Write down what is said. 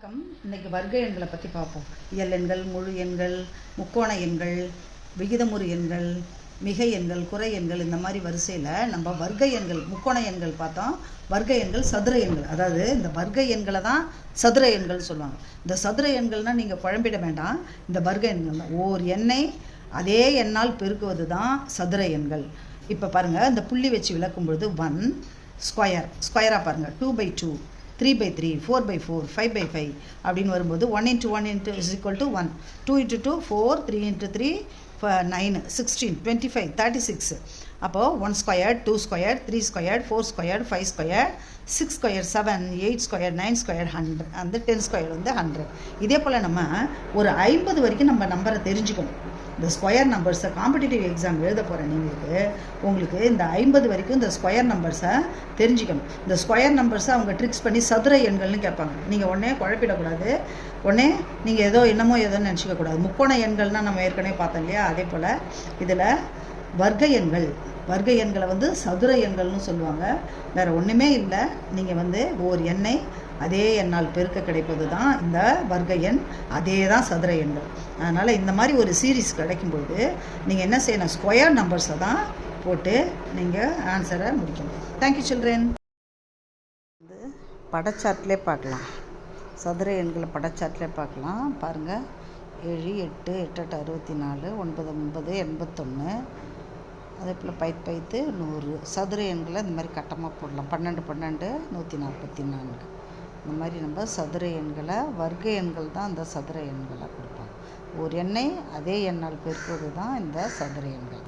வணக்கம். இன்றைக்கி வர்க்க எண்களை பற்றி பார்ப்போம். இயல் எண்கள், முழு எண்கள், முக்கோண எண்கள், விகிதமுறு எண்கள், மிகை எண்கள், குறை எண்கள், இந்த மாதிரி வரிசையில் நம்ம வர்க்க எண்கள், முக்கோண எண்கள் பார்த்தோம். வர்க்க எண்கள் சதுர எண்கள், அதாவது இந்த வர்க்க எண்களை தான் சதுர எண்கள் சொல்லுவாங்க. இந்த சதுர எண்கள்னால் நீங்கள் குழம்பிட வேண்டாம். இந்த வர்க்க எண்கள் தான் ஓர் எண்ணை அதே எண்ணால் பெருக்குவது தான் சதுர எண்கள். இப்போ பாருங்கள், இந்த புள்ளி வச்சு விளக்கும் பொழுது 1 ஸ்கொயராக பாருங்கள், 2/2, 3/3, 4/4, 5/5 அப்படின்னு வரும்போது 1 × 1 is equal to 1, 2 × 2 4, 3 × 3 9, 16, 25, 36. அப்போது 1 square, 2 square, 3 square, 4 square, 5 square, 6 square, 7, 8 square, 9 square, 100, அந்த 10 ஸ்கொயர் வந்து 100. இதே போல் நம்ம ஒரு 50 வரைக்கும் நம்ம நம்பரை தெரிஞ்சுக்கணும். இந்த ஸ்கொயர் நம்பர்ஸை காம்படிட்டிவ் எக்ஸாம் எழுத போகிற உங்களுக்கு இந்த 50 வரைக்கும் இந்த ஸ்கொயர் நம்பர்ஸை தெரிஞ்சுக்கணும். இந்த ஸ்கொயர் நம்பர்ஸை அவங்க ட்ரிக்ஸ் பண்ணி சதுர எண்கள்னு கேட்பாங்க. நீங்கள் உடனே குழப்பிடக்கூடாது, உடனே நீங்கள் ஏதோன்னு நினச்சிக்கக்கூடாது. முக்கோண எண்கள்னால் நம்ம ஏற்கனவே பார்த்தோம் இல்லையா, அதே போல் இதில் வர்க்க எண்களை வந்து சதுர எண்கள்னு சொல்லுவாங்க. வேறு ஒன்றுமே இல்லை. நீங்கள் ஓர் எண்ணை அதே எண்ணால் பெருக்க கிடைப்பது தான் இந்த வர்க்க எண், அதே தான் சதுர எண்கள். அதனால் இந்த மாதிரி ஒரு சீரீஸ் கிடைக்கும்போது நீங்கள் என்ன செய்யணும், ஸ்கொயர் நம்பர்ஸை தான் போட்டு நீங்கள் ஆன்சரை முடிக்கணும். Thank you children. படச்சார்ட்லேயே பார்க்கலாம், சதுர எண்களை படச்சார்ட்லேயே பார்க்கலாம். பாருங்கள், 7 8 8 8 64, 9 9 81, அதே போல் 5 100. சதுர எண்களை இந்த மாதிரி கட்டமாக போடலாம். 12 12 144. இந்த மாதிரி நம்ம சதுர எண்களை, வர்க்க எண்கள் தான் அந்த சதுர எண்களை கொடுப்பாங்க. ஒரு எண்ணை அதே எண்ணால் பெருக்குவது தான் இந்த சதுர எண்கள்.